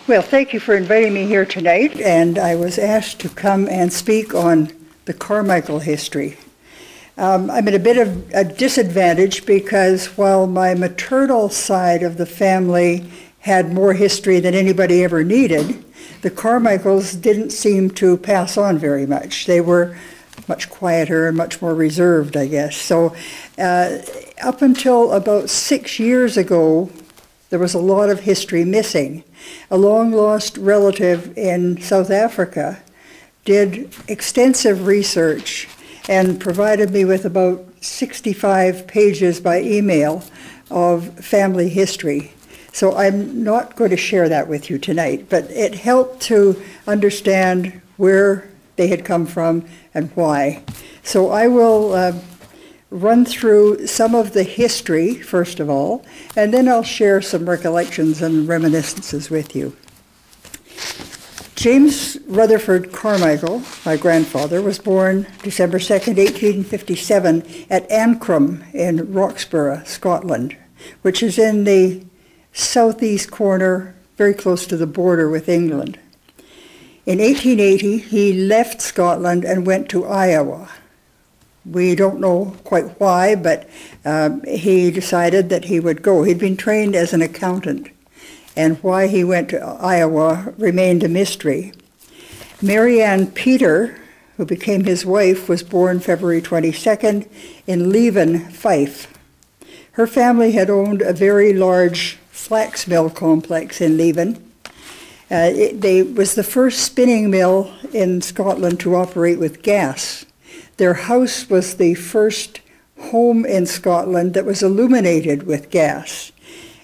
Well, thank you for inviting me here tonight, and I was asked to come and speak on the Carmichael history. I'm at a bit of a disadvantage because while my maternal side of the family had more history than anybody ever needed, the Carmichaels didn't seem to pass on very much. They were much quieter and much more reserved, I guess. So up until about 6 years ago, there was a lot of history missing. A long-lost relative in South Africa did extensive research and provided me with about 65 pages by email of family history. So I'm not going to share that with you tonight, but it helped to understand where they had come from and why. So I will run through some of the history, first of all, and then I'll share some recollections and reminiscences with you. James Rutherford Carmichael, my grandfather, was born December 2nd, 1857 at Ancrum in Roxburgh, Scotland, which is in the southeast corner, very close to the border with England. In 1880, he left Scotland and went to Iowa. We don't know quite why, but he decided that he would go. He'd been trained as an accountant, and why he went to Iowa remained a mystery. Mary Ann Peter, who became his wife, was born February 22nd in Leven, Fife. Her family had owned a very large flax mill complex in Leven. It was the first spinning mill in Scotland to operate with gas. Their house was the first home in Scotland that was illuminated with gas.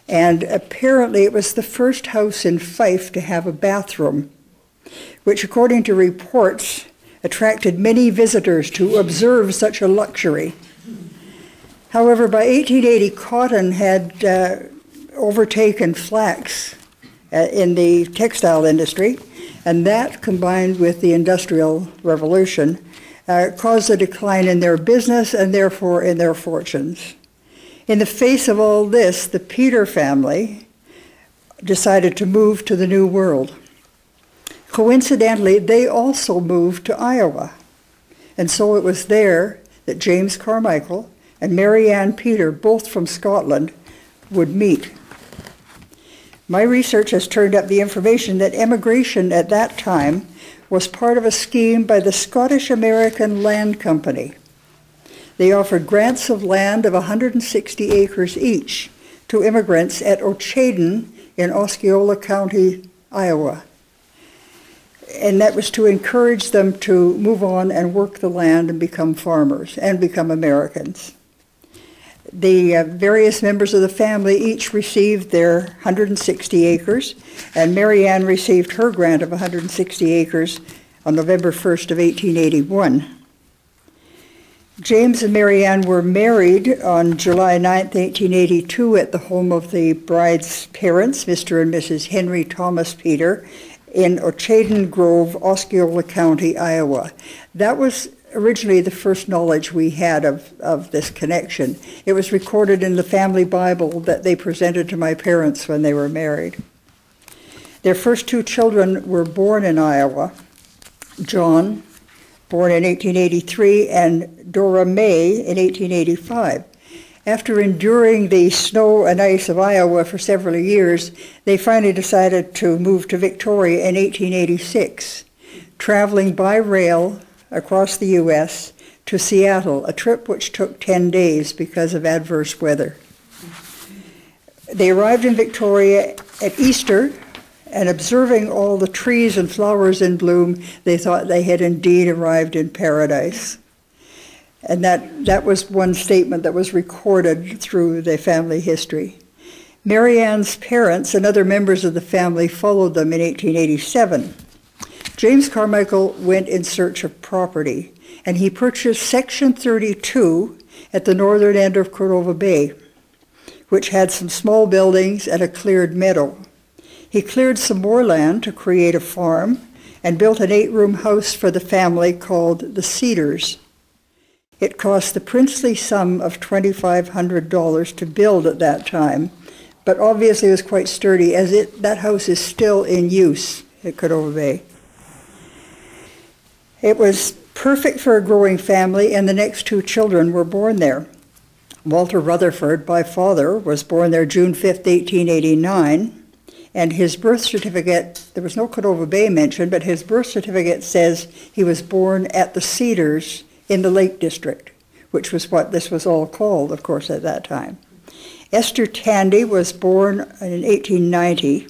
And apparently it was the first house in Fife to have a bathroom, which according to reports attracted many visitors to observe such a luxury. However, by 1880, cotton had overtaken flax in the textile industry, and that combined with the Industrial Revolution caused a decline in their business and therefore in their fortunes. In the face of all this, the Peter family decided to move to the New World. Coincidentally, they also moved to Iowa, and so it was there that James Carmichael and Mary Ann Peter, both from Scotland, would meet. My research has turned up the information that emigration at that time was part of a scheme by the Scottish American Land Company. They offered grants of land of 160 acres each to immigrants at Ochaden in Osceola County, Iowa. And that was to encourage them to move on and work the land and become farmers and become Americans. The various members of the family each received their 160 acres, and Mary Ann received her grant of 160 acres on November 1st of 1881. James and Mary Ann were married on July 9th, 1882 at the home of the bride's parents, Mr. and Mrs. Henry Thomas Peter, in Ochaden Grove, Osceola County, Iowa. That was originally the first knowledge we had of this connection. It was recorded in the family Bible that they presented to my parents when they were married. Their first two children were born in Iowa, John, born in 1883, and Dora May in 1885. After enduring the snow and ice of Iowa for several years, they finally decided to move to Victoria in 1886, traveling by rail across the U.S. to Seattle, a trip which took 10 days because of adverse weather. They arrived in Victoria at Easter, and observing all the trees and flowers in bloom, they thought they had indeed arrived in paradise. And that was one statement that was recorded through the family history. Mary Ann's parents and other members of the family followed them in 1887. James Carmichael went in search of property, and he purchased Section 32 at the northern end of Cordova Bay, which had some small buildings and a cleared meadow. He cleared some more land to create a farm and built an 8-room house for the family called the Cedars. It cost the princely sum of $2,500 to build at that time, but obviously it was quite sturdy, as that house is still in use at Cordova Bay. It was perfect for a growing family, and the next 2 children were born there. Walter Rutherford, my father, was born there June 5th, 1889, and his birth certificate, there was no Cordova Bay mentioned, but his birth certificate says he was born at the Cedars in the Lake District, which was what this was all called, of course, at that time. Esther Tandy was born in 1890.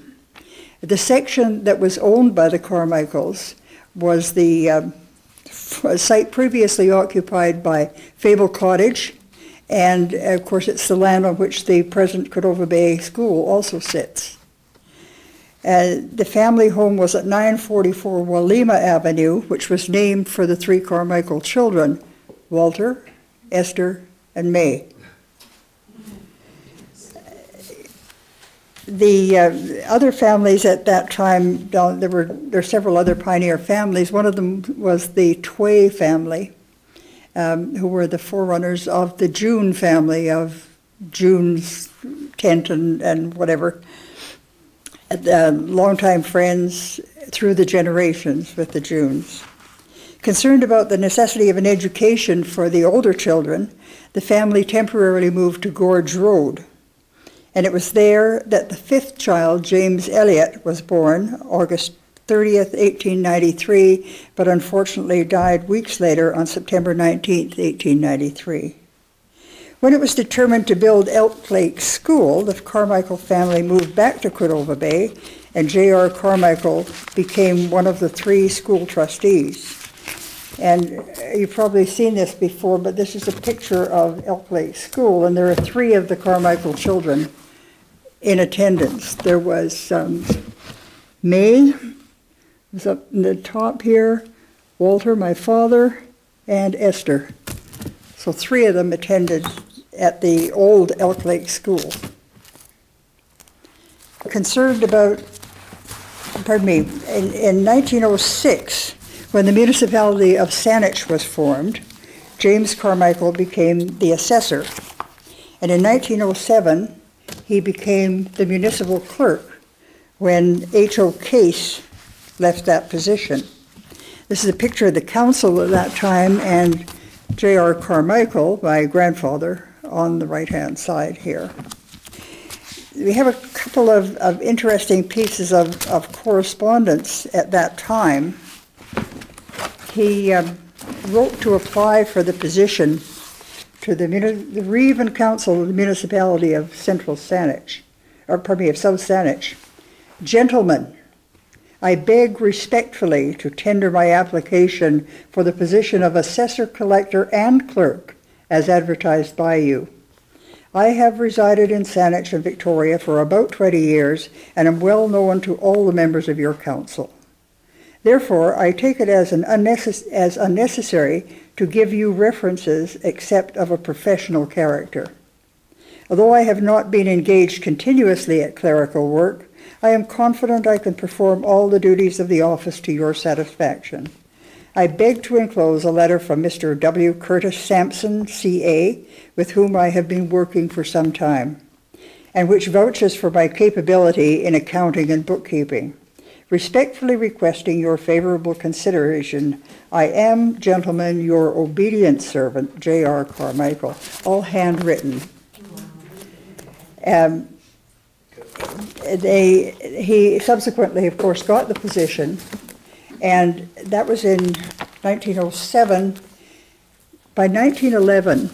The section that was owned by the Carmichaels was the site previously occupied by Fable Cottage, and of course it's the land on which the present Cordova Bay School also sits. The family home was at 944 Walima Avenue, which was named for the 3 Carmichael children, Walter, Esther, and May. The other families at that time, there were several other pioneer families. One of them was the Tway family, who were the forerunners of the June family, of June's tent and whatever. Longtime friends through the generations with the Junes. Concerned about the necessity of an education for the older children, the family temporarily moved to Gorge Road. And it was there that the 5th child, James Elliott, was born, August 30th, 1893, but unfortunately died weeks later on September 19th, 1893. When it was determined to build Elk Lake School, the Carmichael family moved back to Cordova Bay, and J.R. Carmichael became one of the 3 school trustees. And you've probably seen this before, but this is a picture of Elk Lake School, and there are 3 of the Carmichael children in attendance. There was May, was up in the top here, Walter, my father, and Esther. So 3 of them attended at the old Elk Lake School. Concerned about, in 1906, when the municipality of Saanich was formed, James Carmichael became the assessor. And in 1907, he became the municipal clerk when H.O. Case left that position. This is a picture of the council at that time, and J.R. Carmichael, my grandfather, on the right-hand side here. We have a couple of interesting pieces of correspondence at that time. He wrote to apply for the position to the Reeve and Council of the Municipality of Central Saanich, of South Saanich. Gentlemen, I beg respectfully to tender my application for the position of assessor, collector, and clerk as advertised by you. I have resided in Saanich and Victoria for about 20 years and am well known to all the members of your council. Therefore, I take it as unnecessary to give you references except of a professional character. Although I have not been engaged continuously at clerical work, I am confident I can perform all the duties of the office to your satisfaction. I beg to enclose a letter from Mr. W. Curtis Sampson, C.A., with whom I have been working for some time, and which vouches for my capability in accounting and bookkeeping. Respectfully requesting your favorable consideration, I am, gentlemen, your obedient servant, J.R. Carmichael, all handwritten. He subsequently, of course, got the position, and that was in 1907. By 1911,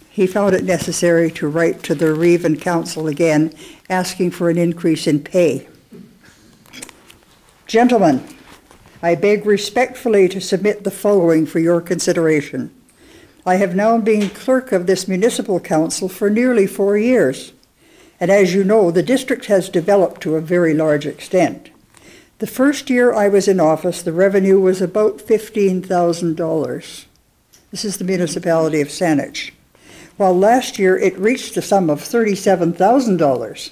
he found it necessary to write to the Reeve and Council again, asking for an increase in pay. Gentlemen, I beg respectfully to submit the following for your consideration. I have now been clerk of this municipal council for nearly 4 years. And as you know, the district has developed to a very large extent. The first year I was in office, the revenue was about $15,000. This is the municipality of Saanich. While last year it reached a sum of $37,000.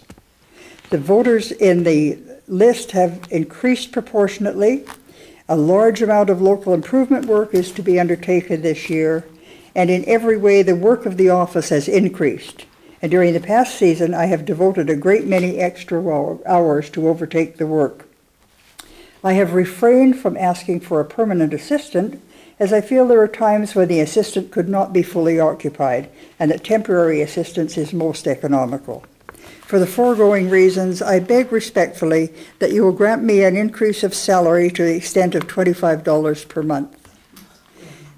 The voters in the list have increased proportionately. A large amount of local improvement work is to be undertaken this year, and in every way the work of the office has increased. And during the past season, I have devoted a great many extra hours to overtake the work. I have refrained from asking for a permanent assistant, as I feel there are times when the assistant could not be fully occupied, and that temporary assistance is most economical. For the foregoing reasons, I beg respectfully that you will grant me an increase of salary to the extent of $25 per month.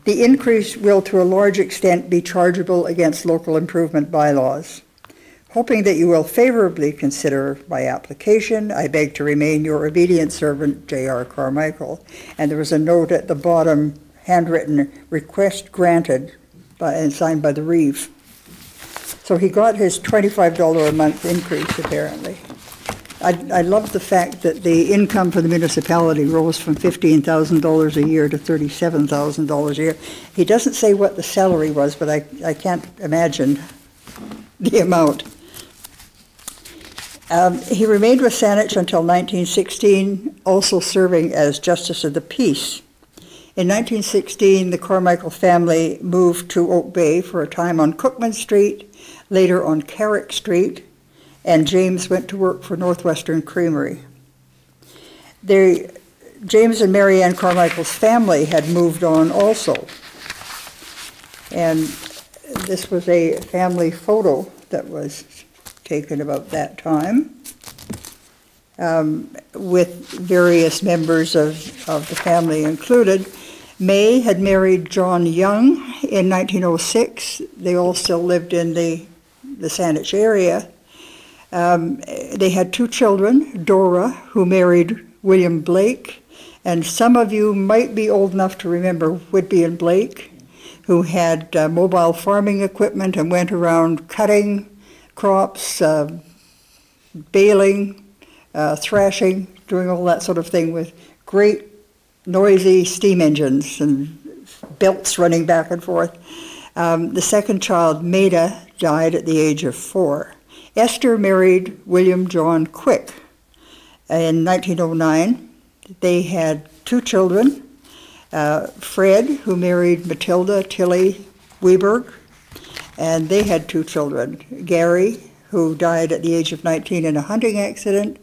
The increase will to a large extent be chargeable against local improvement bylaws. Hoping that you will favorably consider my application, I beg to remain your obedient servant, J.R. Carmichael. And there was a note at the bottom, handwritten, request granted, and signed by the Reeve. So he got his $25 a month increase, apparently. I love the fact that the income for the municipality rose from $15,000 a year to $37,000 a year. He doesn't say what the salary was, but I can't imagine the amount. He remained with Saanich until 1916, also serving as Justice of the Peace. In 1916, the Carmichael family moved to Oak Bay for a time on Cookman Street, later on Carrick Street, and James went to work for Northwestern Creamery. James and Mary Ann Carmichael's family had moved on also. And this was a family photo that was taken about that time with various members of the family included. May had married John Young in 1906. They all still lived in the Saanich area. They had 2 children, Dora, who married William Blake, and some of you might be old enough to remember Whitby and Blake, who had mobile farming equipment and went around cutting crops, baling, thrashing, doing all that sort of thing with great noisy steam engines and belts running back and forth. The second child, Maida, died at the age of 4. Esther married William John Quick in 1909. They had 2 children, Fred, who married Matilda Tilly Weberg, and they had 2 children, Gary, who died at the age of 19 in a hunting accident,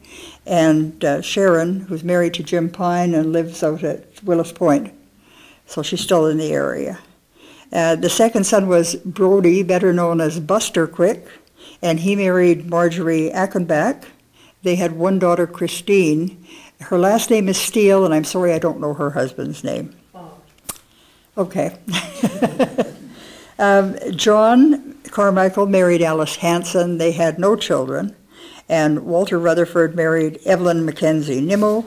and Sharon, who's married to Jim Pine and lives out at Willis Point. So she's still in the area. The second son was Brody, better known as Buster Quick, and he married Marjorie Achenbach. They had 1 daughter, Christine. Her last name is Steele, and I'm sorry I don't know her husband's name. Okay. John Carmichael married Alice Hanson. They had no children. And Walter Rutherford married Evelyn Mackenzie Nimmo,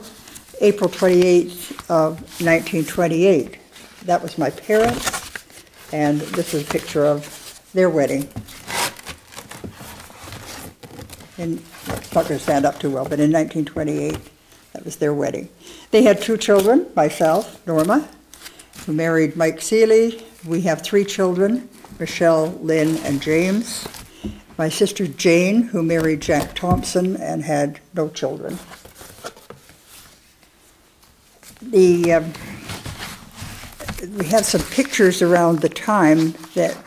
April 28th of 1928. That was my parents, and this is a picture of their wedding. And it's not going to stand up too well, but in 1928, that was their wedding. They had 2 children, myself, Norma, who married Mike Sealey. We have 3 children, Michelle, Lynn, and James. My sister Jane, who married Jack Thompson and had no children. We have some pictures around the time that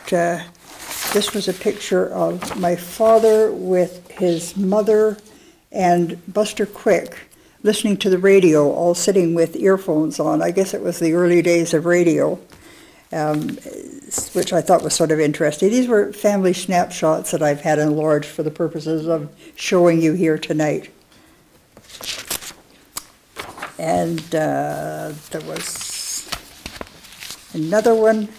this was a picture of my father with his mother and Buster Quick listening to the radio, all sitting with earphones on. I guess it was the early days of radio, which I thought was sort of interesting. These were family snapshots that I've had enlarged for the purposes of showing you here tonight. And there was another one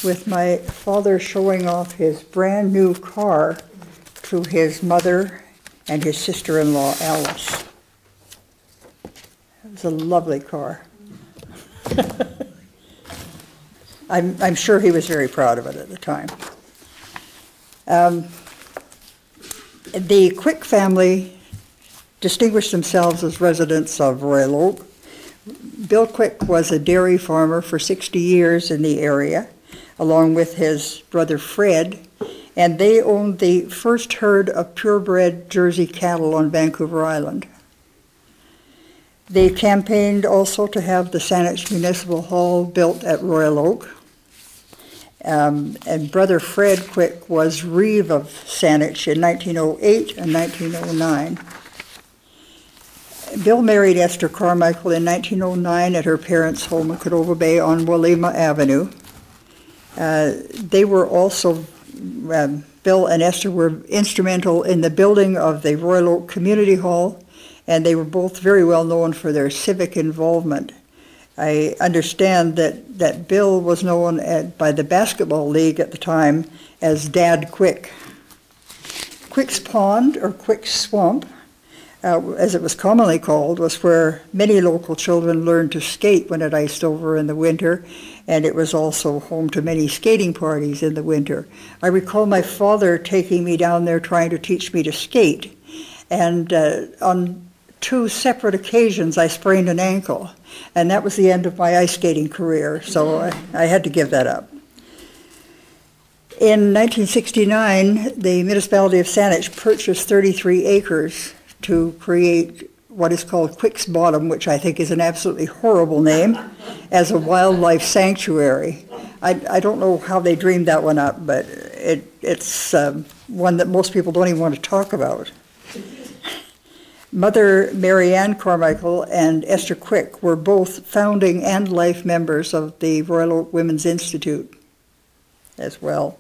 with my father showing off his brand new car to his mother and his sister-in-law, Alice. It was a lovely car. I'm sure he was very proud of it at the time. The Quick family distinguished themselves as residents of Royal Oak. Bill Quick was a dairy farmer for 60 years in the area, along with his brother Fred, and they owned the first herd of purebred Jersey cattle on Vancouver Island. They campaigned also to have the Saanich Municipal Hall built at Royal Oak. And brother Fred Quick was reeve of Saanich in 1908 and 1909. Bill married Esther Carmichael in 1909 at her parents' home in Cordova Bay on Walima Avenue. They were also, Bill and Esther were instrumental in the building of the Royal Oak Community Hall, and they were both very well known for their civic involvement. I understand that Bill was known by the basketball league at the time as Dad Quick. Quick's Pond, or Quick's Swamp, as it was commonly called, was where many local children learned to skate when it iced over in the winter, and it was also home to many skating parties in the winter. I recall my father taking me down there trying to teach me to skate, and on 2 separate occasions I sprained an ankle, and that was the end of my ice skating career, so I had to give that up. In 1969, the municipality of Saanich purchased 33 acres to create what is called Quick's Bottom, which I think is an absolutely horrible name, as a wildlife sanctuary. I don't know how they dreamed that one up, but it's one that most people don't even want to talk about. Mother Mary Ann Carmichael and Esther Quick were both founding and life members of the Royal Oak Women's Institute as well.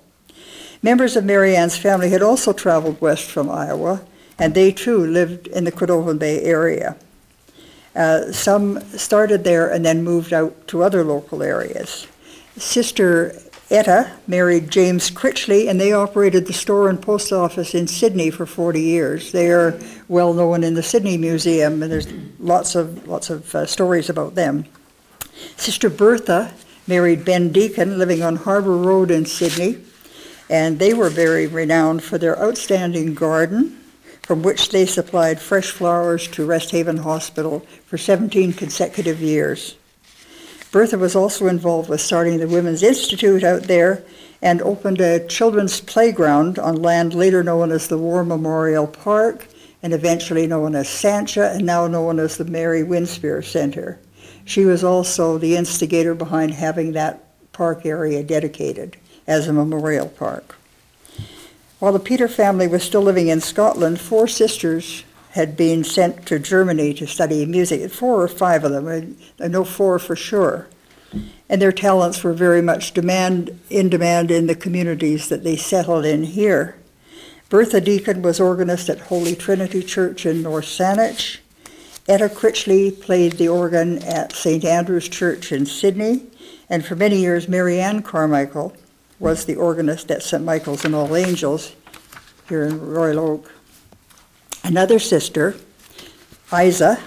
Members of Mary Ann's family had also traveled west from Iowa, and they too lived in the Cordova Bay area. Some started there and then moved out to other local areas. Sister Etta married James Critchley, and they operated the store and post office in Sydney for 40 years. They are well known in the Sydney Museum, and there's lots of stories about them. Sister Bertha married Ben Deacon, living on Harbour Road in Sydney, and they were very renowned for their outstanding garden, from which they supplied fresh flowers to Rest Haven Hospital for 17 consecutive years. Bertha was also involved with starting the Women's Institute out there and opened a children's playground on land later known as the War Memorial Park and eventually known as Sancha and now known as the Mary Winspear Center. She was also the instigator behind having that park area dedicated as a memorial park. While the Peter family was still living in Scotland, 4 sisters had been sent to Germany to study music, 4 or 5 of them, I know 4 for sure. And their talents were very much in demand in the communities that they settled in here. Bertha Deacon was organist at Holy Trinity Church in North Saanich. Etta Critchley played the organ at St. Andrew's Church in Sydney, and for many years Mary Ann Carmichael was the organist at St. Michael's and All Angels here in Royal Oak. Another sister, Eliza,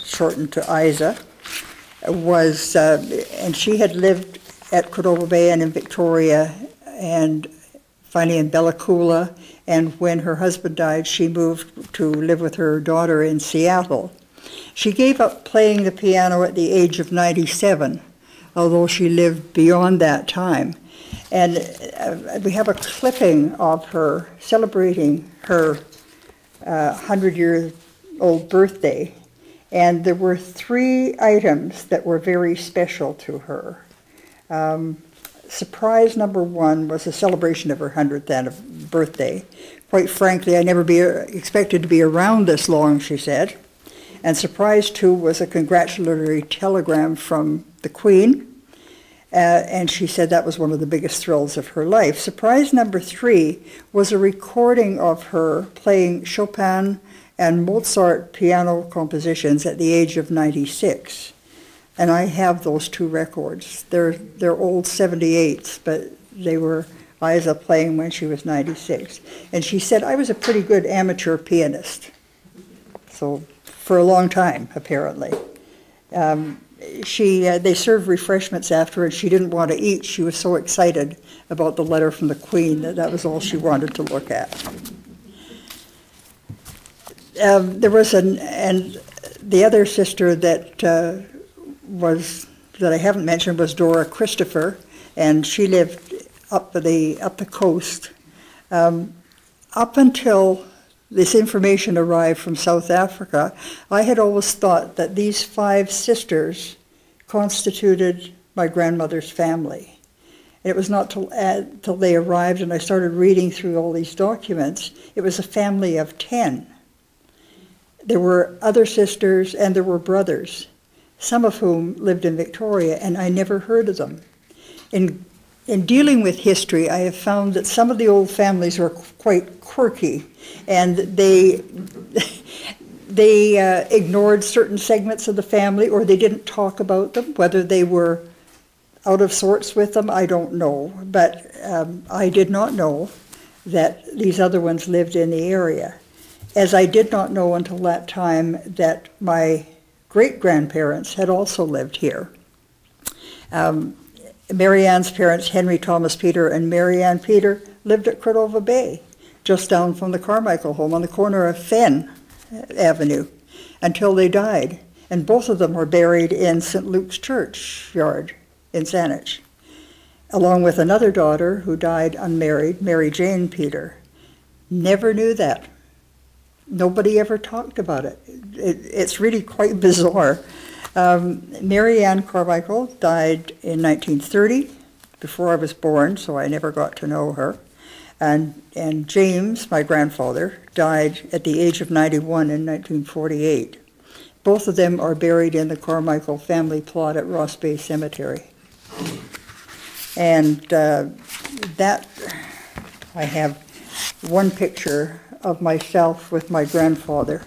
shortened to Isa, was, and she had lived at Cordova Bay and in Victoria and finally in Bella Coola, and when her husband died, she moved to live with her daughter in Seattle. She gave up playing the piano at the age of 97, although she lived beyond that time. And we have a clipping of her celebrating her 100-year-old birthday, and there were 3 items that were very special to her. Surprise number 1 was a celebration of her 100th birthday. Quite frankly, I never expected to be around this long, she said. And surprise 2 was a congratulatory telegram from the Queen, and she said that was one of the biggest thrills of her life. Surprise number 3 was a recording of her playing Chopin and Mozart piano compositions at the age of 96. And I have those 2 records. They're old 78s, but they were Isa playing when she was 96. And she said, I was a pretty good amateur pianist. So, for a long time, apparently. they served refreshments after, and she didn't want to eat. She was so excited about the letter from the Queen that was all she wanted to look at. There was and the other sister that I haven't mentioned was Dora Christopher, and she lived up the coast. Up until this information arrived from South Africa, I had always thought that these 5 sisters constituted my grandmother's family. It was not till they arrived and I started reading through all these documents, it was a family of 10. There were other sisters and there were brothers, some of whom lived in Victoria, and I never heard of them. In dealing with history, I have found that some of the old families were quite quirky, and they ignored certain segments of the family, or they didn't talk about them. Whether they were out of sorts with them, I don't know. But I did not know that these other ones lived in the area, as I did not know until that time that my great-grandparents had also lived here. Mary Ann's parents, Henry Thomas Peter and Mary Ann Peter, lived at Cordova Bay, just down from the Carmichael home on the corner of Fenn Avenue, until they died. And both of them were buried in St. Luke's churchyard in Saanich, along with another daughter who died unmarried, Mary Jane Peter. Never knew that. Nobody ever talked about it. It's really quite bizarre. Mary Ann Carmichael died in 1930, before I was born, so I never got to know her. And James, my grandfather, died at the age of 91 in 1948. Both of them are buried in the Carmichael family plot at Ross Bay Cemetery. And that, I have one picture of myself with my grandfather,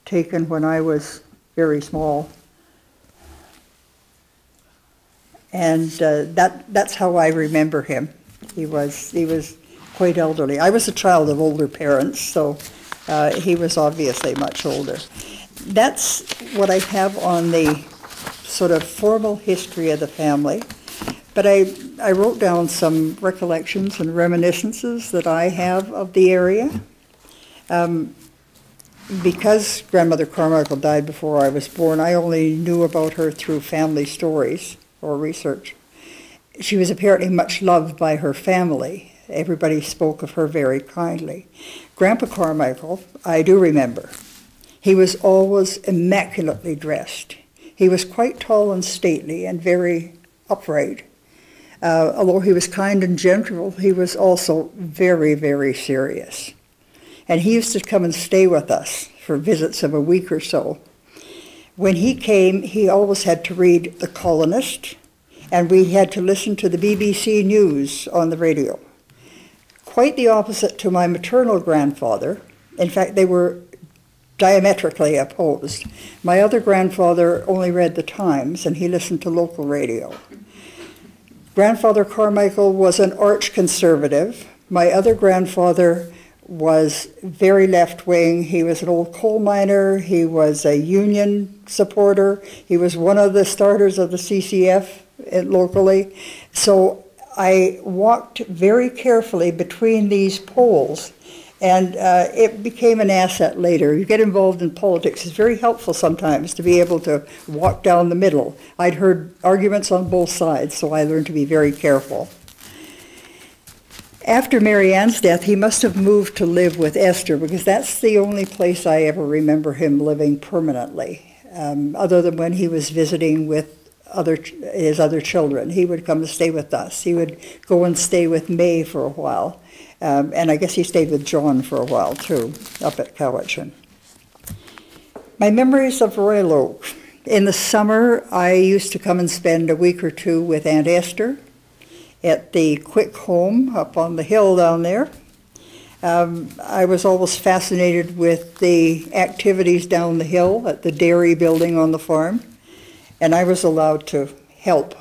taken when I was very small. And that's how I remember him. He was quite elderly. I was a child of older parents, so he was obviously much older. That's what I have on the sort of formal history of the family. But I wrote down some recollections and reminiscences that I have of the area. Because Grandmother Carmichael died before I was born, I only knew about her through family stories or research. She was apparently much loved by her family. Everybody spoke of her very kindly. Grandpa Carmichael, I do remember. He was always immaculately dressed. He was quite tall and stately and very upright. Although he was kind and gentle, he was also very, very serious. And he used to come and stay with us for visits of a week or so. When he came, he always had to read The Colonist, and we had to listen to the BBC News on the radio. Quite the opposite to my maternal grandfather. In fact, they were diametrically opposed. My other grandfather only read the Times, and he listened to local radio. Grandfather Carmichael was an arch conservative. My other grandfather was very left-wing. He was an old coal miner. He was a union supporter. He was one of the starters of the CCF locally. So I walked very carefully between these poles, and it became an asset later. You get involved in politics. It's very helpful sometimes to be able to walk down the middle. I'd heard arguments on both sides, so I learned to be very careful. After Mary Ann's death, he must have moved to live with Esther, because that's the only place I ever remember him living permanently, other than when he was visiting with his other children. He would come and stay with us. He would go and stay with May for a while, and I guess he stayed with John for a while too, up at Cowichan. My memories of Royal Oak. In the summer, I used to come and spend a week or two with Aunt Esther at the Quick home up on the hill down there. I was always fascinated with the activities down the hill at the dairy building on the farm, and I was allowed to help.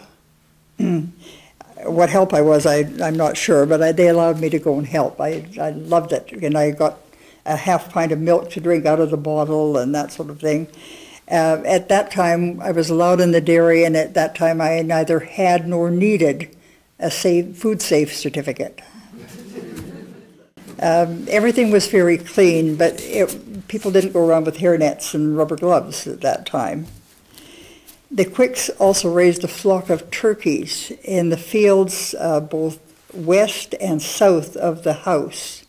What help I was, I'm not sure, but they allowed me to go and help. I loved it, and I got a half pint of milk to drink out of the bottle and that sort of thing. At that time, I was allowed in the dairy, and at that time I neither had nor needed a food safe certificate. Everything was very clean, but people didn't go around with hairnets and rubber gloves at that time. The Quicks also raised a flock of turkeys in the fields both west and south of the house.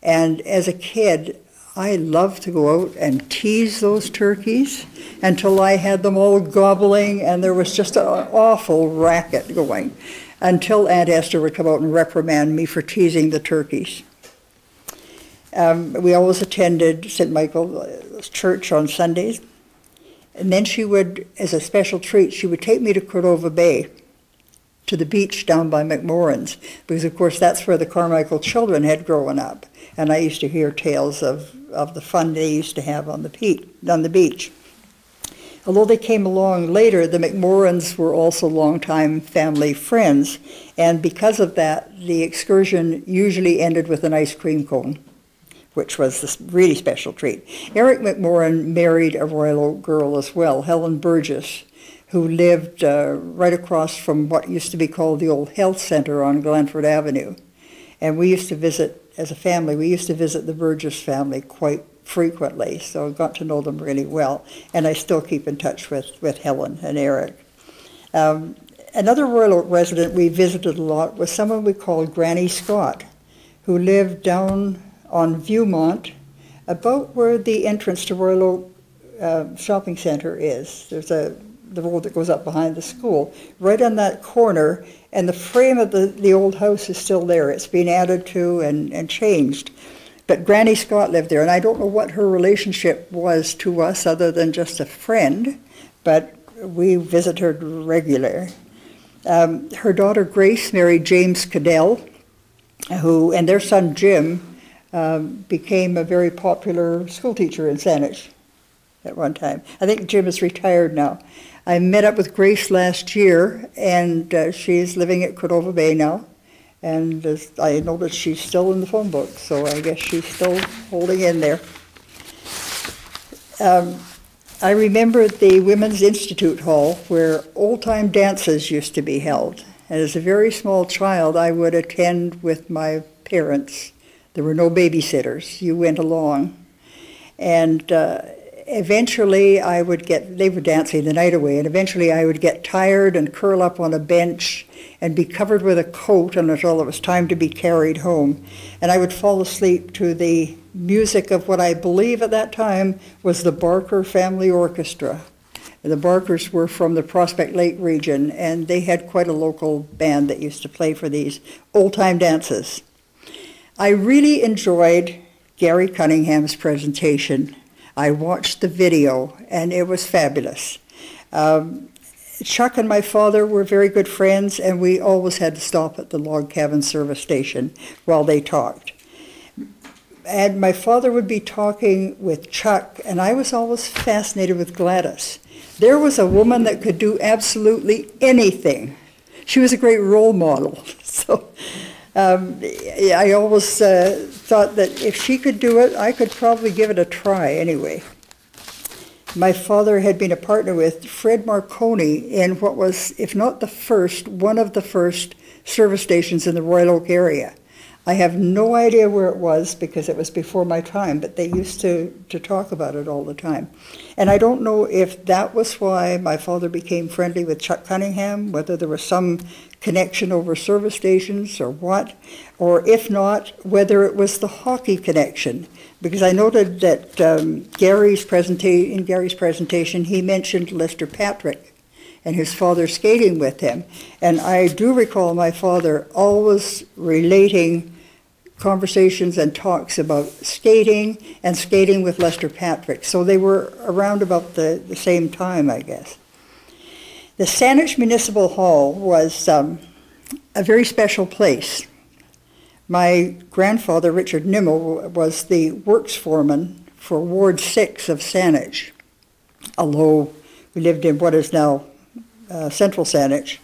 And as a kid, I loved to go out and tease those turkeys until I had them all gobbling, and there was just an awful racket going until Aunt Esther would come out and reprimand me for teasing the turkeys. We always attended St. Michael's Church on Sundays, and then she would, as a special treat, she would take me to Cordova Bay, to the beach down by McMorran's, because of course that's where the Carmichael children had grown up, and I used to hear tales of the fun they used to have on the beach. Although they came along later, the McMorrans were also longtime family friends, and because of that, the excursion usually ended with an ice cream cone, which was this really special treat. Eric McMorran married a Royal Oak girl as well, Helen Burgess, who lived right across from what used to be called the old health center on Glanford Avenue. And we used to visit, as a family, we used to visit the Burgess family quite frequently, so I got to know them really well. And I still keep in touch with Helen and Eric. Another Royal Oak resident we visited a lot was someone we called Granny Scott, who lived down on Viewmont, about where the entrance to Royal Oak Shopping Center is. There's the road that goes up behind the school, right on that corner, and the frame of the old house is still there. It's been added to and changed. But Granny Scott lived there, and I don't know what her relationship was to us other than just a friend, but we visited her regularly. Her daughter Grace married James Cadell, and their son Jim became a very popular schoolteacher in Saanich at one time. I think Jim is retired now. I met up with Grace last year, and she's living at Cordova Bay now. And I know that she's still in the phone book, so I guess she's still holding in there. I remember the Women's Institute Hall where old-time dances used to be held. And as a very small child, I would attend with my parents. There were no babysitters. You went along. And eventually they were dancing the night away, and eventually I would get tired and curl up on a bench and be covered with a coat until it was time to be carried home. And I would fall asleep to the music of what I believe at that time was the Barker Family Orchestra. The Barkers were from the Prospect Lake region, and they had quite a local band that used to play for these old-time dances. I really enjoyed Gary Cunningham's presentation. I watched the video, and it was fabulous. Chuck and my father were very good friends, and we always had to stop at the log cabin service station while they talked. And my father would be talking with Chuck, and I was always fascinated with Gladys. There was a woman that could do absolutely anything. She was a great role model. So I always thought that if she could do it, I could probably give it a try anyway. My father had been a partner with Fred Marconi in what was, if not the first, one of the first service stations in the Royal Oak area. I have no idea where it was because it was before my time, but they used to talk about it all the time. And I don't know if that was why my father became friendly with Chuck Cunningham, whether there was some connection over service stations or what, or if not, whether it was the hockey connection. Because I noted that in Gary's presentation, he mentioned Lester Patrick and his father skating with him. And I do recall my father always relating conversations and talks about skating and skating with Lester Patrick. So they were around about the same time, I guess. The Saanich Municipal Hall was a very special place. My grandfather, Richard Nimmel, was the works foreman for Ward 6 of Saanich, although we lived in what is now Central Saanich.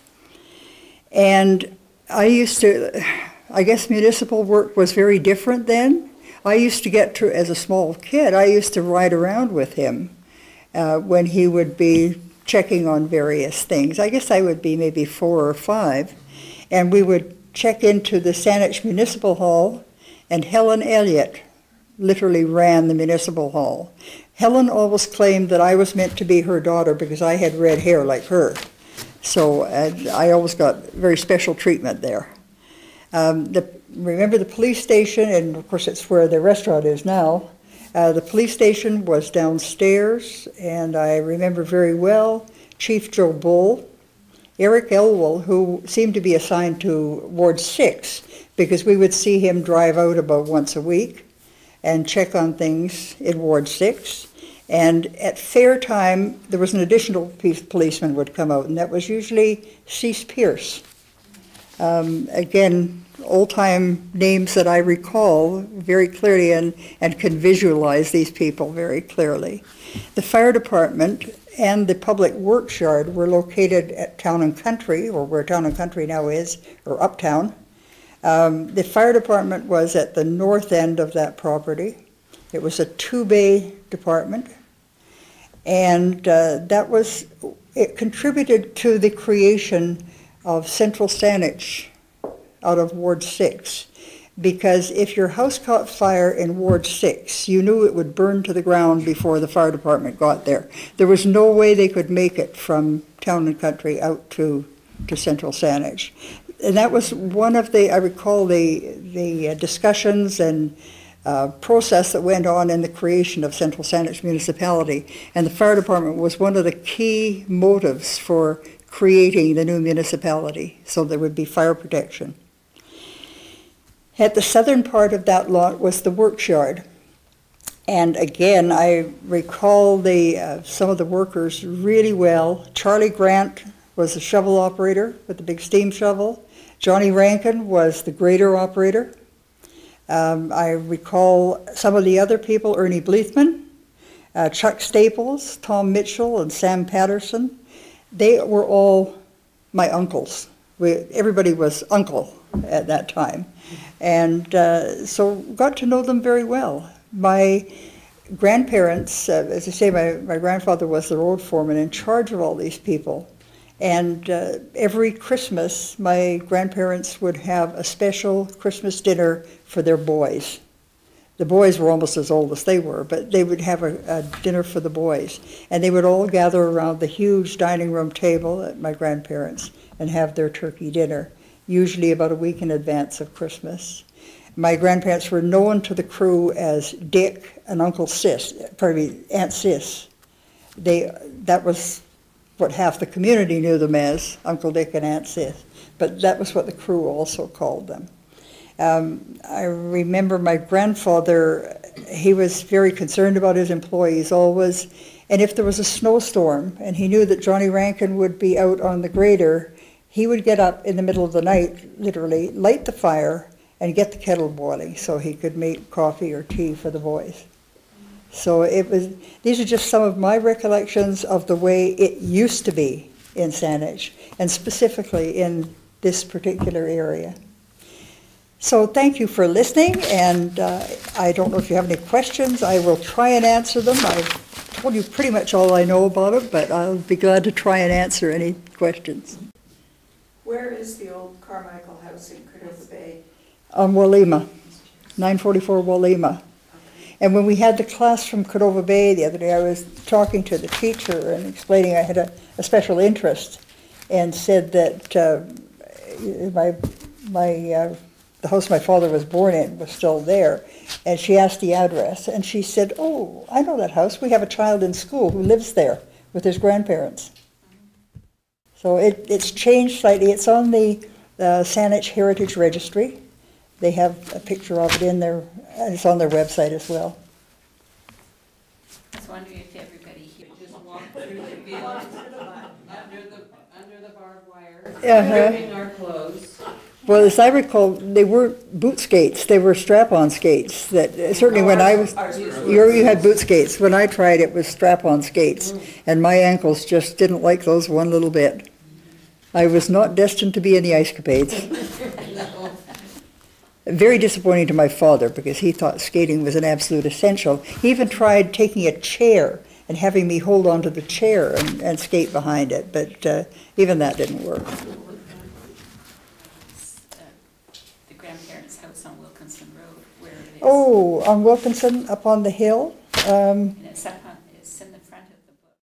And I guess municipal work was very different then. I used to get to, as a small kid, I used to ride around with him when he would be checking on various things. I guess I would be maybe 4 or 5, and we would check into the Saanich Municipal Hall, and Helen Elliott literally ran the Municipal Hall. Helen always claimed that I was meant to be her daughter because I had red hair like her. So I always got very special treatment there. Remember the police station, and of course it's where the restaurant is now. The police station was downstairs, and I remember very well Chief Joe Bull, Eric Elwell, who seemed to be assigned to Ward 6, because we would see him drive out about once a week and check on things in Ward 6. And at fair time, there was an additional policeman would come out, and that was usually Cease Pierce. Again, old-time names that I recall very clearly and can visualize these people very clearly. The fire department and the public works yard were located at Town and Country, or where Town and Country now is, or Uptown. The fire department was at the north end of that property. It was a 2-bay department, and it contributed to the creation of Central Saanich out of Ward 6, because if your house caught fire in Ward 6, you knew it would burn to the ground before the fire department got there. There was no way they could make it from Town and Country out to Central Saanich. And that was one of I recall the discussions and process that went on in the creation of Central Saanich Municipality. And the fire department was one of the key motives for creating the new municipality, so there would be fire protection. At the southern part of that lot was the works yard. And again, I recall some of the workers really well. Charlie Grant was the shovel operator with the big steam shovel. Johnny Rankin was the grader operator. I recall some of the other people, Ernie Bleethman, Chuck Staples, Tom Mitchell, and Sam Patterson. They were all my uncles. Everybody was uncle at that time. And so got to know them very well. My grandparents, as I say, my grandfather was the road foreman in charge of all these people. And every Christmas, my grandparents would have a special Christmas dinner for their boys. The boys were almost as old as they were, but they would have a dinner for the boys. And they would all gather around the huge dining room table at my grandparents' and have their turkey dinner, usually about a week in advance of Christmas. My grandparents were known to the crew as Dick and Uncle Sis, Aunt Sis. That was what half the community knew them as, Uncle Dick and Aunt Sis. But that was what the crew also called them. I remember my grandfather, he was very concerned about his employees always, and if there was a snowstorm and he knew that Johnny Rankin would be out on the grader, he would get up in the middle of the night, literally, light the fire and get the kettle boiling so he could make coffee or tea for the boys. So these are just some of my recollections of the way it used to be in Saanich, and specifically in this particular area. So thank you for listening, and I don't know if you have any questions. I will try and answer them. I've told you pretty much all I know about it, but I'll be glad to try and answer any questions. Where is the old Carmichael house in Cordova Bay? On Walima, 944 Walima. And when we had the class from Cordova Bay the other day, I was talking to the teacher and explaining I had a special interest, and said that the house my father was born in was still there. And she asked the address, and she said, "Oh, I know that house. We have a child in school who lives there with his grandparents." So it's changed slightly. It's on the Saanich Heritage Registry. They have a picture of it in there, and it's on their website as well. I was wondering if everybody here just walked through the field under the barbed wire, wearing our clothes. Well, as I recall, they weren't boot skates. They were strap-on skates. That certainly when I was, you had boot skates. When I tried, it was strap-on skates, and my ankles just didn't like those one little bit. I was not destined to be in the ice capades. No. Very disappointing to my father, because he thought skating was an absolute essential. He even tried taking a chair and having me hold onto the chair and skate behind it, but even that didn't work. The grandparents' house on Wilkinson Road, where it is. Oh, on Wilkinson, up on the hill. And it's up on, it's in the front of the book.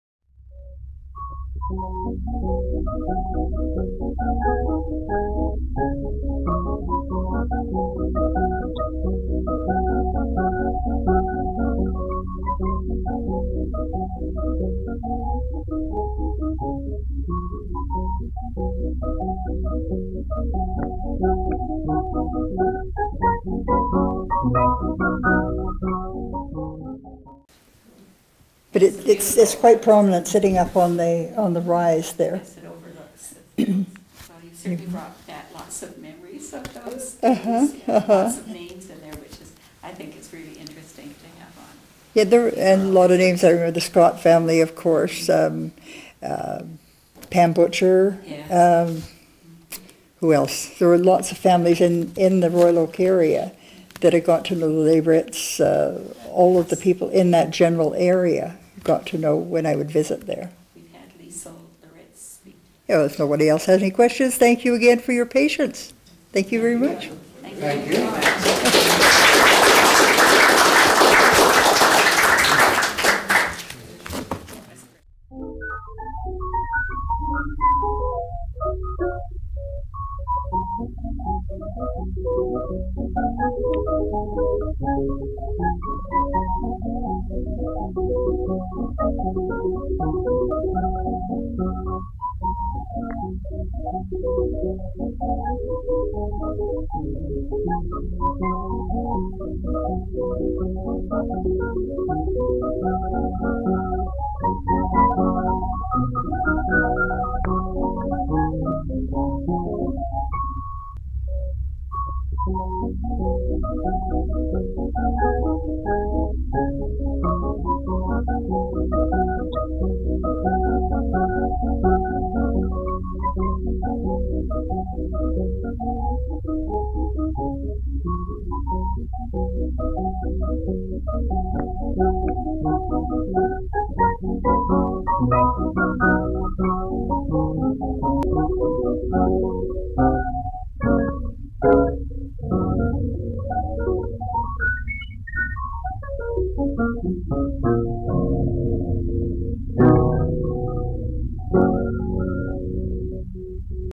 But it's quite prominent, sitting up on the rise there. Yes, it overlooks it. Well, you certainly brought back lots of memories of those things. Lots of names in there, which is, I think it's really interesting to have on. Yeah, and a lot of names. I remember the Scott family, of course. Pam Butcher. Yes. Who else? There were lots of families in the Royal Oak area that I got to know. The Leibritz, all of the people in that general area got to know when I would visit there. We've had Lisa Loritz speak. Yeah, if nobody else has any questions, thank you again for your patience. Thank you very much. Thank you.